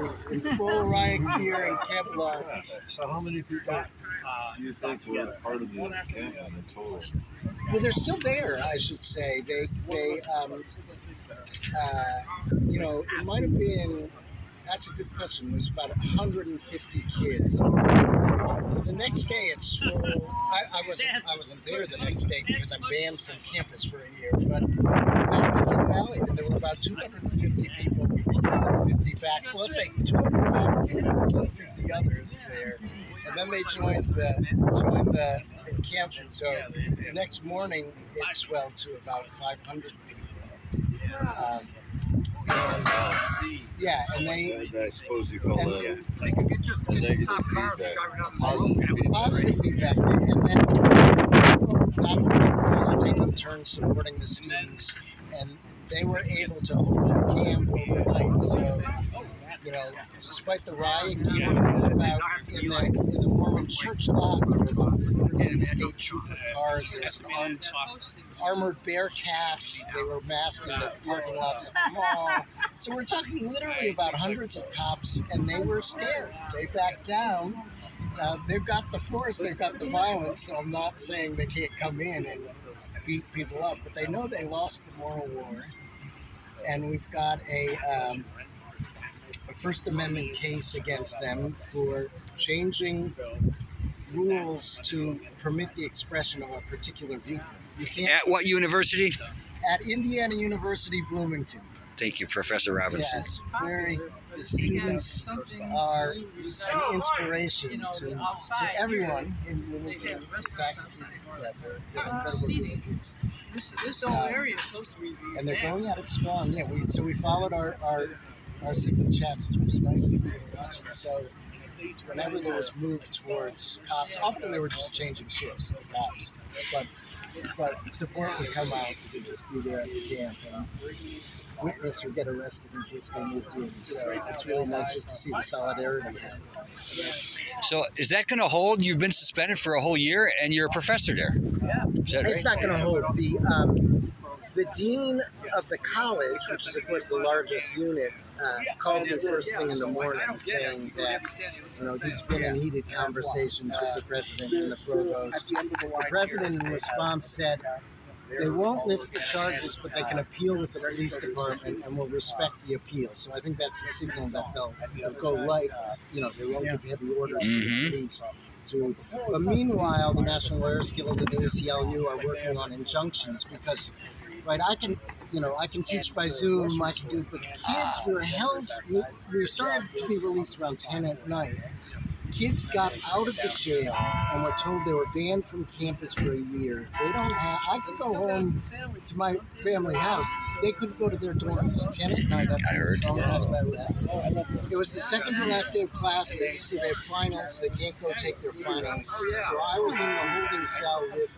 soldiers in full riot gear and Kevlar. So how many people do you think were part of the encampment in total? Well, they're still there, I should say. They it might have been. That's a good question. It was about 150 kids. The next day, it swole. I wasn't there the next day because I'm banned from campus for a year. But faculty rallied, and there were about 250 people, 250 faculty. Well, let's say 200 faculty members and 50 others there. And then they joined the encampment. So the next morning, it swelled to about 500 people. I suppose you call that a negative feedback, positive feedback, and then faculty members are taking turns supporting the students, and they were able to hold camp overnight. So, despite the riot gear, about in the Mormon church lot, there were about 40 state trooper cars. There was an armored bear cast. They were masked in the parking lots at the mall. So we're talking literally about hundreds of cops, and they were scared. They backed down. They've got the force, they've got the violence, so I'm not saying they can't come in and beat people up, but they know they lost the moral war. And we've got a First Amendment case against them for changing rules to permit the expression of a particular viewpoint. You can't. At what university? At Indiana Bloomington. Thank you, Professor Robinson. Yes, the students are an inspiration to everyone in Bloomington, to faculty, they're incredible group of kids. This whole area is supposed to be. And they're going at it strong. Yeah, we followed our signal chats through tonight. So whenever there was move towards cops, often they were just changing shifts, the cops, but support would come out to just be there at the camp and witness or get arrested in case they moved in. So it's really nice just to see the solidarity happen. So is that going to hold? You've been suspended for a whole year, and you're a professor there. Is that right? It's not going to hold. The dean of the college, which is of course the largest unit, called me first thing in the morning saying that he's been in heated conversations with the president and the provost. The president in response said they won't lift the charges, but they can appeal with the police department and will respect the appeal. So I think that's a signal that they'll go light. They won't give heavy orders to the police. But meanwhile, the National Lawyers Guild and the ACLU are working on injunctions because, right, I can teach by Zoom, I can do, but kids we were started to be released around 10 at night. Kids got out of the jail and were told they were banned from campus for a year. I could go home to my family house. They couldn't go to their dorms. 10 at night. I heard. It was the second to last day of classes, so they have finals. They can't go take their finals. So I was in the holding cell with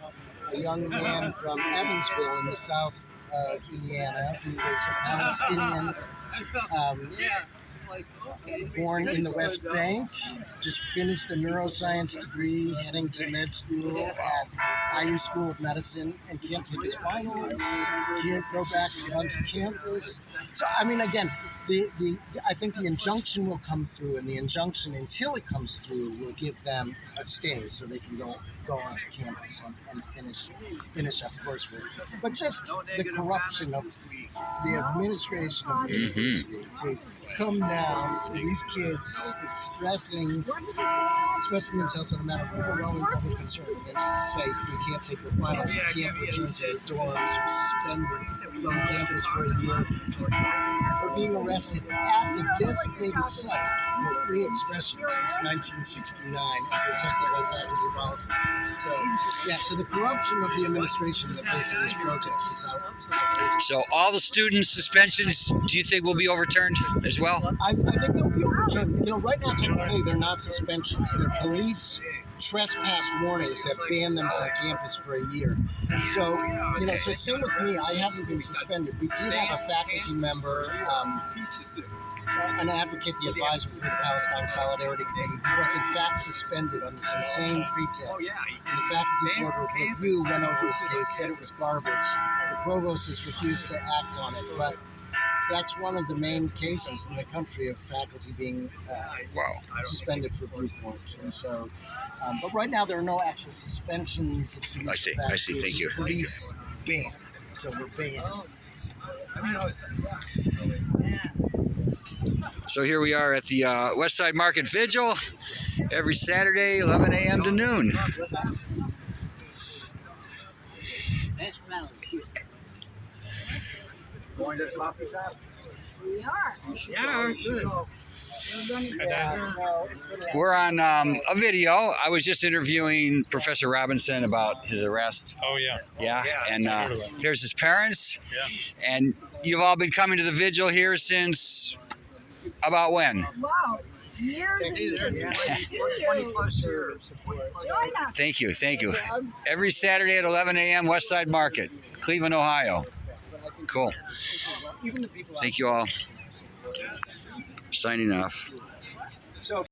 a young man from Evansville in the south of Indiana who was a Palestinian. Born in the West Bank, just finished a neuroscience degree, heading to med school at IU School of Medicine, and can't take his finals, can't go back onto campus. So, I mean, again, I think the injunction will come through, and the injunction, until it comes through, will give them a stay so they can go onto campus and finish up coursework. But just the corruption of the administration of the university to come down for these kids expressing themselves on a matter of overwhelming public concern, and then just say you can't take your finals, you can't return to your dorms, you're suspended from campus for a year for being arrested at the designated site for free expression since 1969 and protected by faculty policy. So the corruption of the administration in the face of these protests is out. So all the student suspensions, do you think will be overturned as well? I think they'll be overturned. Right now, technically, they're not suspensions. They're police trespass warnings that ban them from campus for a year. So, so same with me. I haven't been suspended. We did have a faculty member, an advocate, the advisor for the Palestine Solidarity Committee, who was in fact suspended on this insane pretext. And the faculty board of review went over his case, said it was garbage. The provost has refused to act on it, but that's one of the main cases in the country of faculty being Wow. suspended for viewpoints. And so, but right now there are no actual suspensions of students. I see, for I see. faculty. Thank you. Police ban. So we're banned. So here we are at the West Side Market Vigil every Saturday, 11 a.m. to noon. Going to the coffee shop? We are. Yeah, good. We're on a video. I was just interviewing Professor Robinson about his arrest. Oh yeah. Yeah, and here's his parents. Yeah. And you've all been coming to the vigil here since about when? Wow. Years and years. 20 plus years. Join us. Thank you, thank you. Every Saturday at 11 a.m. West Side Market, Cleveland, Ohio. Cool. Thank you all. Signing off. So